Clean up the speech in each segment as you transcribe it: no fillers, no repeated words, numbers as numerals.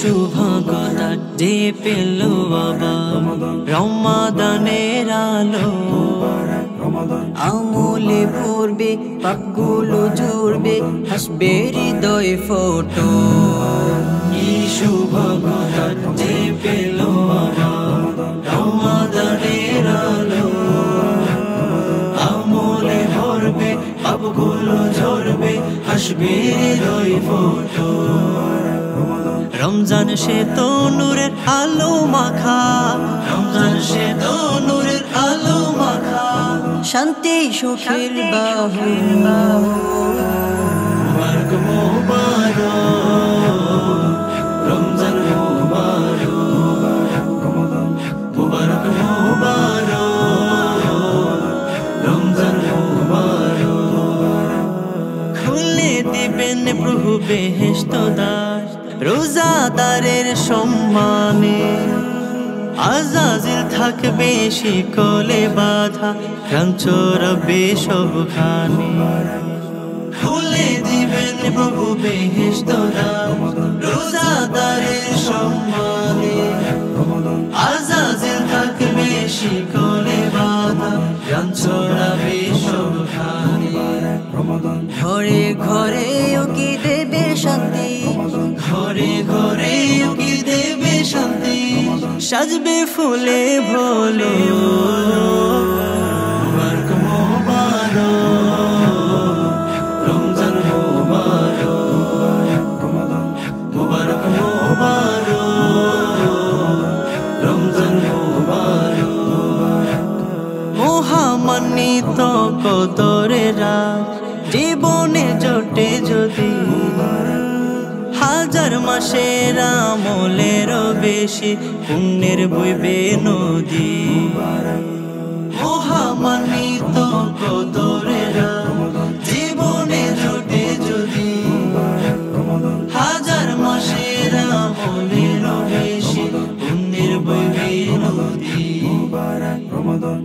শুভকতা যে পেল বাবা রমাদানের আলো আমলে ভরবে পাপগুলো ঝরবে হাসবে হৃদয় ফোটো কি শুভকতা যে পেল বাবা রমাদানের আলো আমলে ভরবে পাপগুলো ঝরবে হাসবে হৃদয় ফোটো রমজান সে তো নূরের আলো মাখা রমজান সে তো নূরের আলো মাখা শান্তি সুখের বাহু মুবারক মুবারক রমজান মুবারক মুবারক মুবারক রমজান মুবারক খুলে দিবেন প্রভু বেহেশত দ্বার রোজাদারের সম্মানে আজাজিল থাকবে শিকলে বাধা ক্রাঞ্চরবে সবখানে খুলে দিবেন প্রভু বেহেশত দ্বার রোজাদারের সম্মানে আজাজিল থাকবে শিকলে বাধা ক্রাঞ্চরবে সবখানে ঘরে ঘরে কি দেবে শান্তি ঘরে ঘরে কি দেবে শান্তি সাজবে ফুলে ভোলো মুবারক মুবারক রমজান মুবারক মুবারক মুবারক রমজান মুবারক মহামান্বিত কদরের রাত জীবনে জোটে যদি হাজার মাসের আমলেরও বেশি পুণ্যের বইবে নদী মহামান্বিত কদরের জীবনে জোটে যদি হাজার মাসের আমলেরও বেশি পুণ্যের বইবে নদী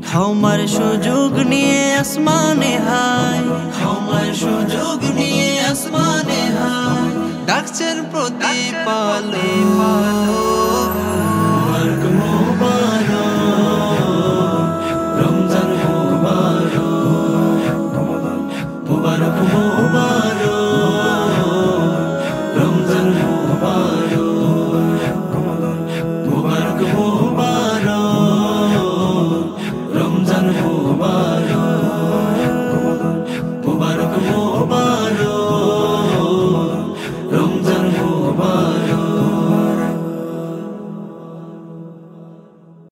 ক্ষমার সুযোগ নিয়ে আসমানে হায় ক্ষমার সুযোগ নিয়ে আসমানে হায় ডাকছেন প্রতিপালক